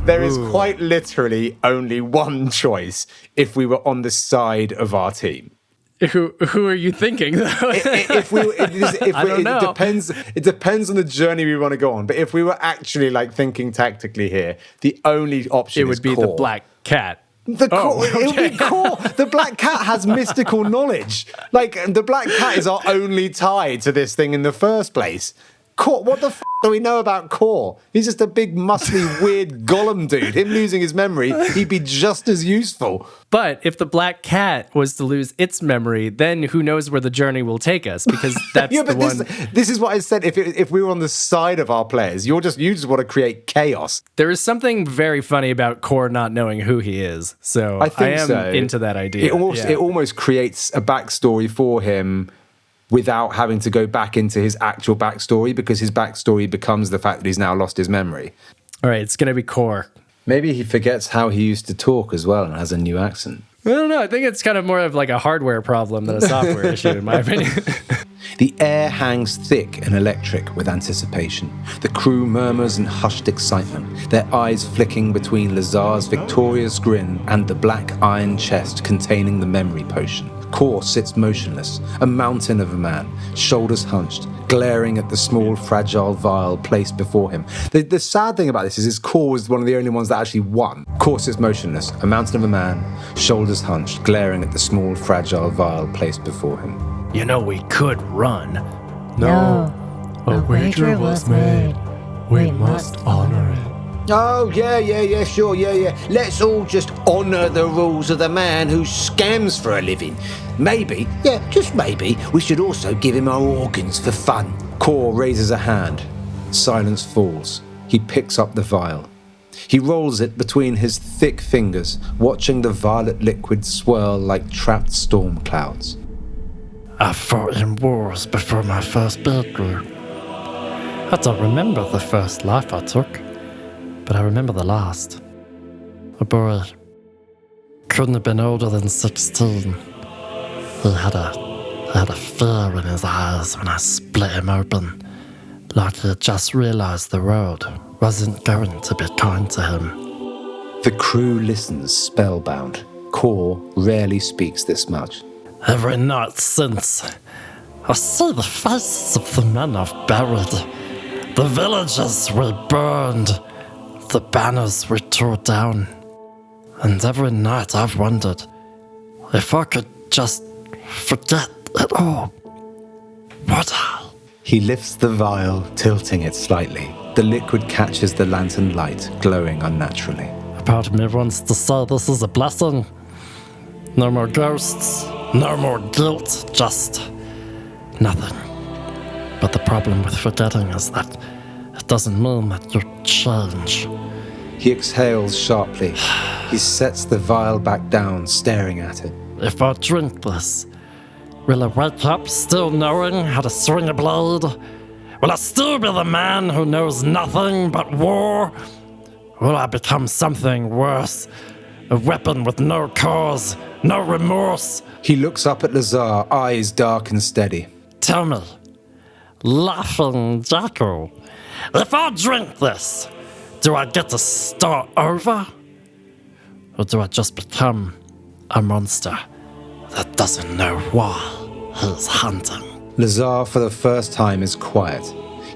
There is quite literally only one choice if we were on the side of our team. Who are you thinking? It depends on the journey we want to go on. But if we were actually thinking tactically here, the only option it would be the black cat. It would be Khor. The black cat has mystical knowledge. The black cat is our only tie to this thing in the first place. Khor, what the f*** do we know about Khor? He's just a big, muscly, weird golem dude. Him losing his memory, he'd be just as useful. But if the black cat was to lose its memory, then who knows where the journey will take us? Because that's Yeah, but the one. this is what I said. If we were on the side of our players, you just want to create chaos. There is something very funny about Khor not knowing who he is. So I think am so. into that idea. It almost creates a backstory for him without having to go back into his actual backstory, because his backstory becomes the fact that he's now lost his memory. All right, it's going to be Khor. Maybe he forgets how he used to talk as well and has a new accent. I don't know. I think it's kind of more of like a hardware problem than a software issue, in my opinion. The air hangs thick and electric with anticipation. The crew murmurs in hushed excitement, their eyes flicking between Lazar's victorious grin and the black iron chest containing the memory potion. Khor sits motionless, a mountain of a man, shoulders hunched, glaring at the small, fragile vial placed before him. The sad thing about this is Khor was one of the only ones that actually won. Khor sits motionless, a mountain of a man, shoulders hunched, glaring at the small, fragile vial placed before him. You know, we could run. No, a wager was made. We must honor it. Oh, yeah, sure, yeah. Let's all just honour the rules of the man who scams for a living. Maybe, just maybe, we should also give him our organs for fun. Khor raises a hand. Silence falls. He picks up the vial. He rolls it between his thick fingers, watching the violet liquid swirl like trapped storm clouds. I fought in wars before my first build group. I don't remember the first life I took, but I remember the last. A boy couldn't have been older than 16. He had a fear in his eyes when I split him open, like he had just realized the world wasn't going to be kind to him. The crew listens spellbound. Khor rarely speaks this much. Every night since, I see the faces of the men I've buried, the villages we burned, the banners we tore down. And every night I've wondered if I could just forget it all. Would I? He lifts the vial, tilting it slightly. The liquid catches the lantern light, glowing unnaturally. A part of me wants to say this is a blessing. No more ghosts, no more guilt, just nothing. But the problem with forgetting is that it doesn't mean that you change. He exhales sharply. He sets the vial back down, staring at it. If I drink this, will I wake up still knowing how to swing a blade? Will I still be the man who knows nothing but war? Will I become something worse? A weapon with no cause, no remorse? He looks up at Lazar, eyes dark and steady. Tell me, Laughing Jackal, if I drink this, do I get to start over? Or do I just become a monster that doesn't know why he's hunting? Lazar, for the first time, is quiet.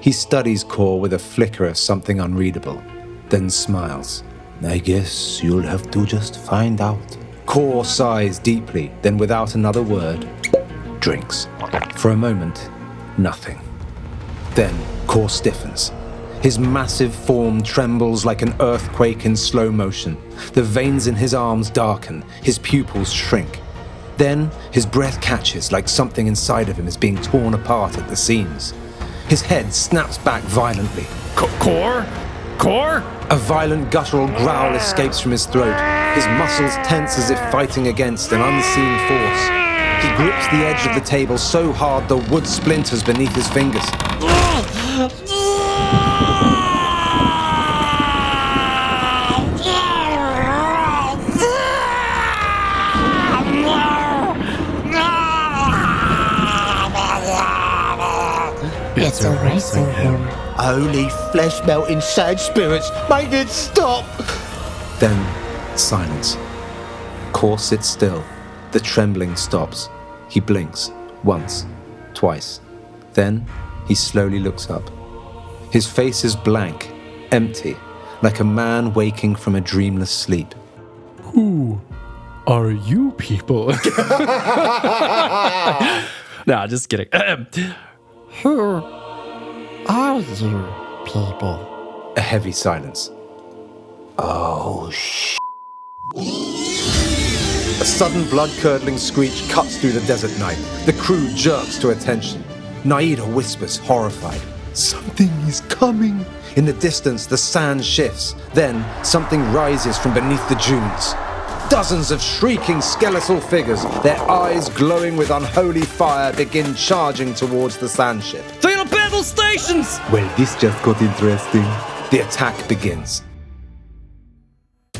He studies Khor with a flicker of something unreadable, then smiles. I guess you'll have to just find out. Khor sighs deeply, then without another word, drinks. For a moment, nothing. Then Khor stiffens. His massive form trembles like an earthquake in slow motion. The veins in his arms darken, his pupils shrink. Then his breath catches like something inside of him is being torn apart at the seams. His head snaps back violently. Khor? Khor? A violent guttural growl escapes from his throat. His muscles tense as if fighting against an unseen force. He grips the edge of the table so hard the wood splinters beneath his fingers. It's erasing him. Holy flesh-melting sand spirits, make it stop! Then, silence. Khor sits still. The trembling stops. He blinks, once, twice. Then, he slowly looks up. His face is blank, empty, like a man waking from a dreamless sleep. Who are you people? No, just kidding. Who are you people? A heavy silence. Oh, shit. A sudden blood-curdling screech cuts through the desert night. The crew jerks to attention. Naida whispers, horrified. Something is coming. In the distance, the sand shifts. Then, something rises from beneath the dunes. Dozens of shrieking skeletal figures, their eyes glowing with unholy fire, begin charging towards the sandship. To your battle stations! Well, this just got interesting. The attack begins.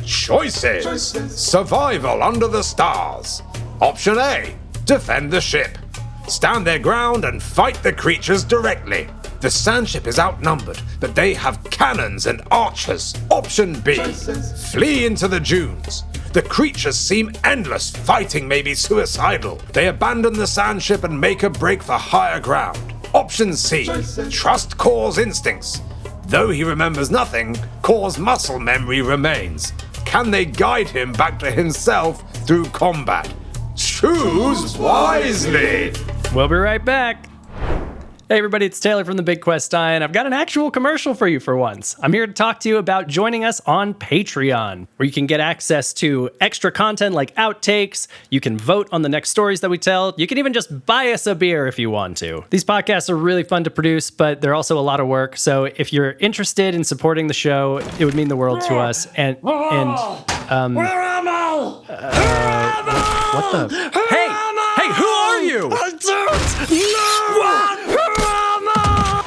Choices. Survival under the stars. Option A, defend the ship. Stand their ground and fight the creatures directly. The sandship is outnumbered, but they have cannons and archers. Option B, flee into the dunes. The creatures seem endless, fighting may be suicidal. They abandon the sandship and make a break for higher ground. Option C, trust Khor's instincts. Though he remembers nothing, Khor's muscle memory remains. Can they guide him back to himself through combat? Choose wisely! We'll be right back. Hey everybody, it's Taylor from the Big Quest Eye, and I've got an actual commercial for you for once. I'm here to talk to you about joining us on Patreon, where you can get access to extra content like outtakes, you can vote on the next stories that we tell, you can even just buy us a beer if you want to. These podcasts are really fun to produce, but they're also a lot of work, so if you're interested in supporting the show, it would mean the world to us. Where am I? What the? Hey, who are you? I don't know! What? Who am I?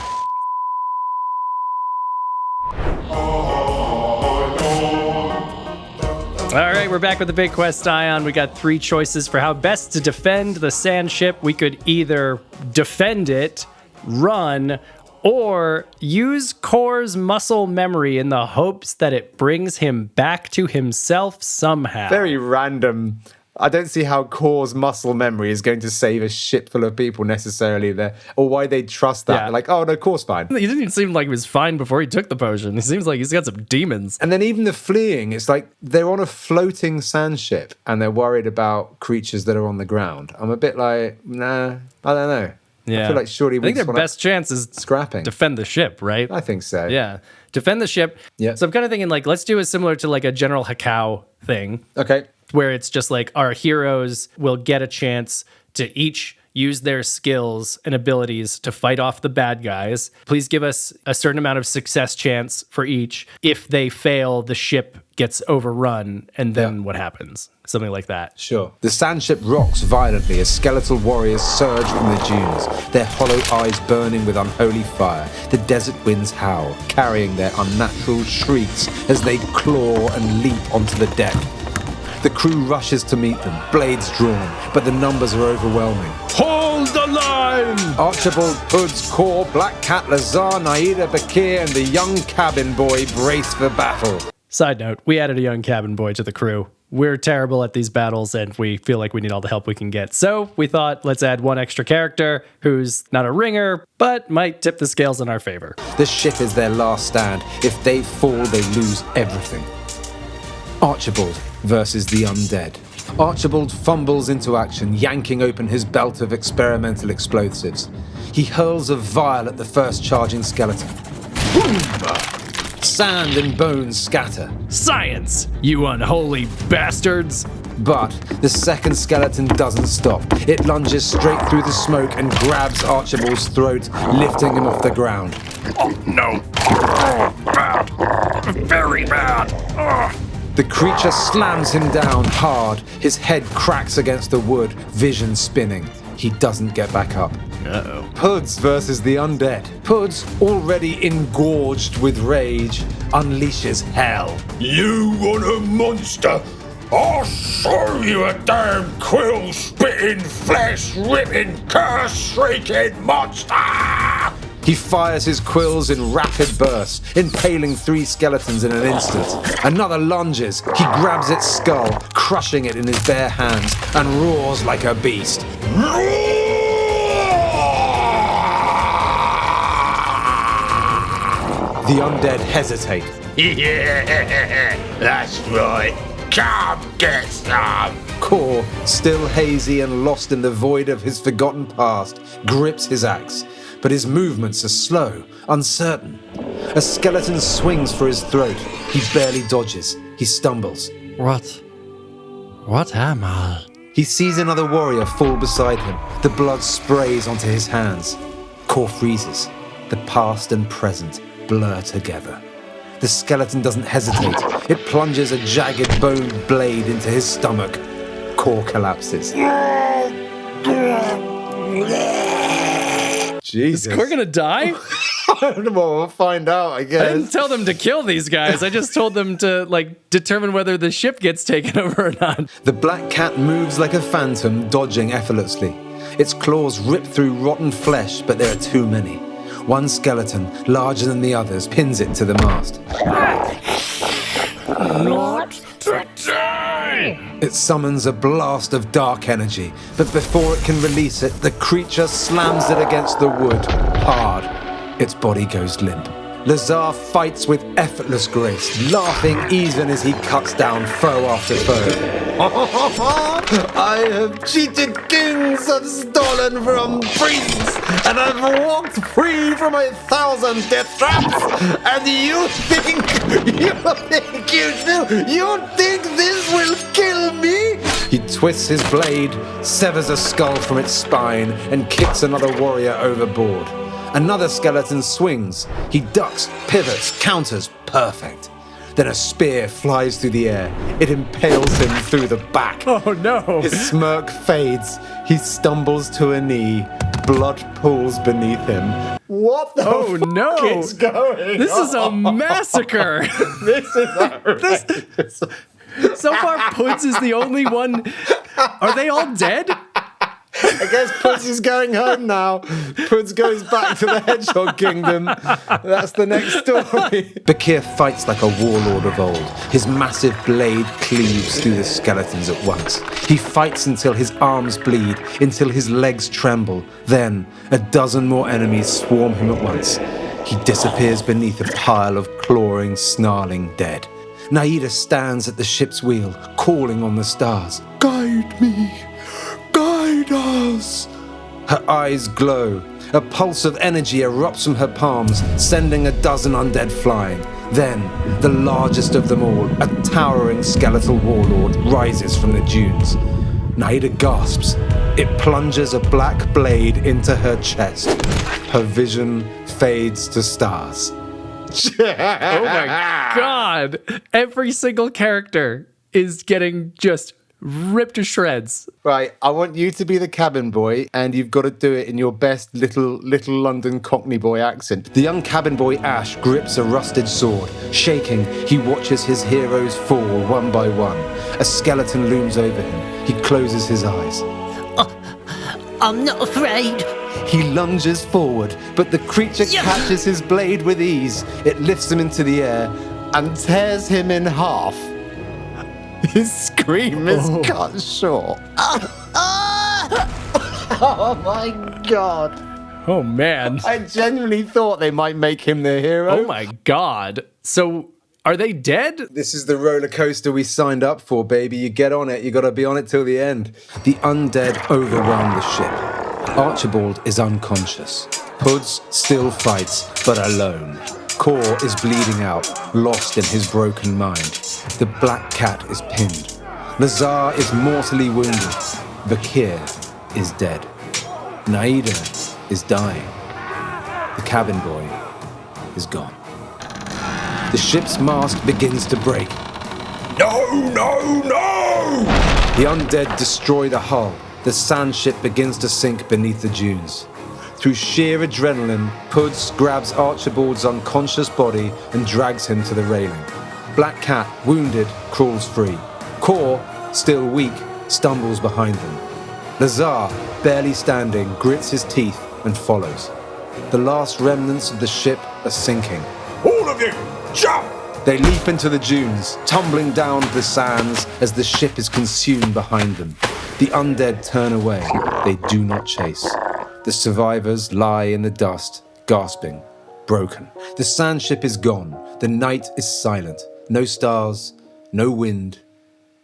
All right, we're back with the Big Quest Ion. We got 3 choices for how best to defend the sandship. We could either defend it, run, or use Khor's muscle memory in the hopes that it brings him back to himself somehow. Very random. I don't see how Khor's muscle memory is going to save a ship full of people necessarily there, or why they'd trust that. Yeah. Like, oh no, Khor's fine. He didn't even seem like he was fine before he took the potion. He seems like he's got some demons. And then even the fleeing, it's like they're on a floating sand ship and they're worried about creatures that are on the ground. I'm a bit like, nah, I don't know. Yeah. I feel like surely I think their best chance is scrapping. defend the ship, right? I think so. Yeah. Defend the ship. Yeah. So I'm kind of thinking like, let's do it similar to like a General Hakao thing. Okay. Where it's just like our heroes will get a chance to each use their skills and abilities to fight off the bad guys. Please give us a certain amount of success chance for each. If they fail, the ship gets overrun, and then what happens? Something like that. Sure. The sandship rocks violently as skeletal warriors surge from the dunes, their hollow eyes burning with unholy fire. The desert winds howl, carrying their unnatural shrieks as they claw and leap onto the deck. The crew rushes to meet them, blades drawn, but the numbers are overwhelming. Hold the line! Archibald, Puds, Khor, Black Cat, Lazar, Naida, Bakir, and the young cabin boy brace for battle. Side note, we added a young cabin boy to the crew. We're terrible at these battles, and we feel like we need all the help we can get. So we thought, let's add one extra character who's not a ringer, but might tip the scales in our favor. The ship is their last stand. If they fall, they lose everything. Archibald versus the undead. Archibald fumbles into action, yanking open his belt of experimental explosives. He hurls a vial at the first charging skeleton. Boom! Sand and bones scatter. Science, you unholy bastards! But the second skeleton doesn't stop. It lunges straight through the smoke and grabs Archibald's throat, lifting him off the ground. Oh, no. Oh, bad. Very bad. Oh. The creature slams him down hard. His head cracks against the wood, vision spinning. He doesn't get back up. Uh-oh. Puds versus the undead. Puds, already engorged with rage, unleashes hell. You want a monster? I'll show you a damn quill-spitting, flesh-ripping, curse-shrieking monster! He fires his quills in rapid bursts, impaling 3 skeletons in an instant. Another lunges. He grabs its skull, crushing it in his bare hands, and roars like a beast. The undead hesitate. Yeah, that's right. Come get some! Khor, still hazy and lost in the void of his forgotten past, grips his axe. but his movements are slow, uncertain. A skeleton swings for his throat. He barely dodges. He stumbles. What am I? He sees another warrior fall beside him. The blood sprays onto his hands. Khor freezes. The past and present blur together. The skeleton doesn't hesitate. It plunges a jagged bone blade into his stomach. Khor collapses. Jesus. Is Khor gonna die? I don't know. We'll find out, I guess. I didn't tell them to kill these guys. I just told them to, determine whether the ship gets taken over or not. The black cat moves like a phantom, dodging effortlessly. Its claws rip through rotten flesh, but there are too many. One skeleton, larger than the others, pins it to the mast. Not today! It summons a blast of dark energy, but before it can release it, the creature slams it against the wood, hard. Its body goes limp. Lazar fights with effortless grace, laughing even as he cuts down foe after foe. I have cheated kings, I've stolen from priests, and I've walked free from 1,000 death traps. And you think this will kill me? He twists his blade, severs a skull from its spine, and kicks another warrior overboard. Another skeleton swings. He ducks, pivots, counters. Perfect. Then a spear flies through the air. It impales him through the back. Oh no! His smirk fades. He stumbles to a knee. Blood pools beneath him. What the fuck is going This on? is a massacre! This is outrageous. So far, Puds is the only one. Are they all dead? I guess Puds is going home now. Puds goes back to the Hedgehog Kingdom. That's the next story. Bakir fights like a warlord of old. His massive blade cleaves through the skeletons at once. He fights until his arms bleed, until his legs tremble. Then, a dozen more enemies swarm him at once. He disappears beneath a pile of clawing, snarling dead. Naida stands at the ship's wheel, calling on the stars. Guide me. Guide us. Her eyes glow. A pulse of energy erupts from her palms, sending a dozen undead flying. Then, the largest of them all, a towering skeletal warlord, rises from the dunes. Naida gasps. It plunges a black blade into her chest. Her vision fades to stars. Oh my god! Every single character is getting just ripped to shreds. Right, I want you to be the cabin boy, and you've got to do it in your best little London Cockney boy accent. The young cabin boy Ash grips a rusted sword. Shaking, he watches his heroes fall one by one. A skeleton looms over him. He closes his eyes. I'm not afraid. He lunges forward, but the creature catches his blade with ease. It lifts him into the air And tears him in half. His scream is cut short. Oh my god. Oh man. I genuinely thought they might make him the hero. Oh my god. So, are they dead? This is the roller coaster we signed up for, baby. You get on it, you gotta be on it till the end. The undead overwhelm the ship. Archibald is unconscious. Puds still fights, but alone. Khor is bleeding out, lost in his broken mind. The black cat is pinned. Lazar is mortally wounded. Bakir is dead. Naida is dying. The cabin boy is gone. The ship's mast begins to break. No, no, no! The undead destroy the hull. The sandship begins to sink beneath the dunes. Through sheer adrenaline, Puds grabs Archibald's unconscious body and drags him to the railing. Black Cat, wounded, crawls free. Khor, still weak, stumbles behind them. Lazar, barely standing, grits his teeth and follows. The last remnants of the ship are sinking. All of you, jump! They leap into the dunes, tumbling down the sands as the ship is consumed behind them. The undead turn away. They do not chase. The survivors lie in the dust, gasping, broken. The sandship is gone. The night is silent. No stars, no wind,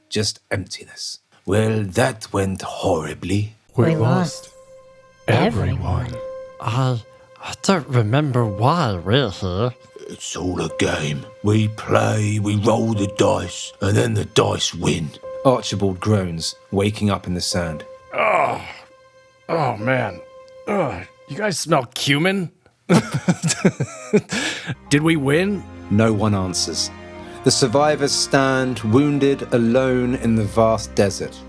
just emptiness. Well, that went horribly. We lost everyone. I don't remember why we're here. It's all a game. We play, we roll the dice, and then the dice win. Archibald groans, waking up in the sand. Oh, man. You guys smell cumin? Did we win? No one answers. The survivors stand, wounded, alone in the vast desert.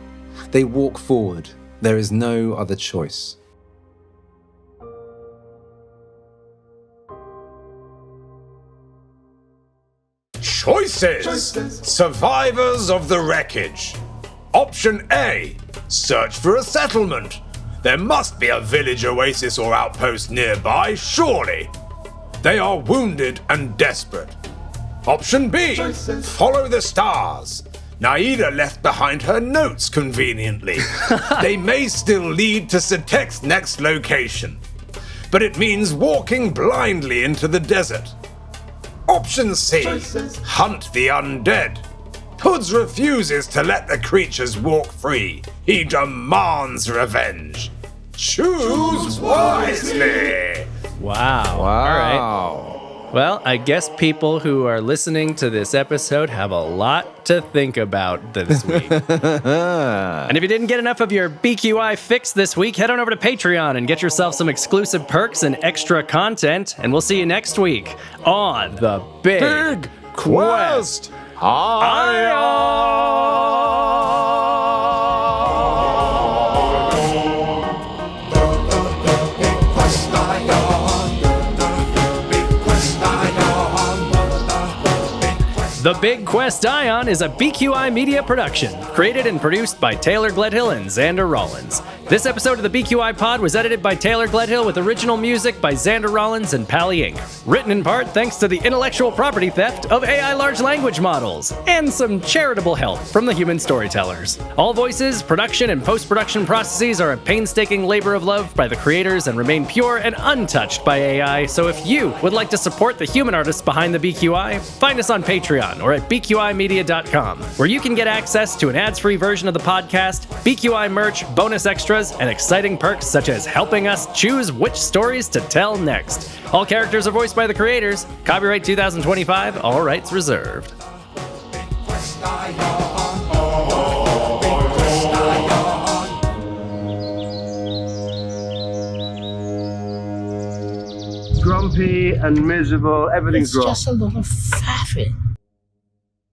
They walk forward. There is no other choice. Choices! Survivors of the wreckage. Option A, search for a settlement. There must be a village oasis or outpost nearby, surely. They are wounded and desperate. Option B, follow the stars. Naida left behind her notes conveniently. They may still lead to Setekh's next location, but it means walking blindly into the desert. Option C, hunt the undead. Puds refuses to let the creatures walk free. He demands revenge. Choose wisely. Wow. All right. Well, I guess people who are listening to this episode have a lot to think about this week. And if you didn't get enough of your BQI fix this week, head on over to Patreon and get yourself some exclusive perks and extra content. And we'll see you next week on the Big Quest. The Big Quest Ion is a BQI Media production, created and produced by Taylor Gledhill and Xander Rawlins. This episode of the BQI Pod was edited by Taylor Gledhill with original music by Xander Rawlins and Pally Inc. Written in part thanks to the intellectual property theft of AI large language models, and some charitable help from the human storytellers. All voices, production, and post-production processes are a painstaking labor of love by the creators and remain pure and untouched by AI, so if you would like to support the human artists behind the BQI, find us on Patreon or at BQImedia.com, where you can get access to an ads-free version of the podcast, BQI merch, bonus extras, and exciting perks such as helping us choose which stories to tell next. All characters are voiced by the creators. Copyright 2025, all rights reserved. Grumpy and miserable, everything's It's wrong. just a lot of faffing.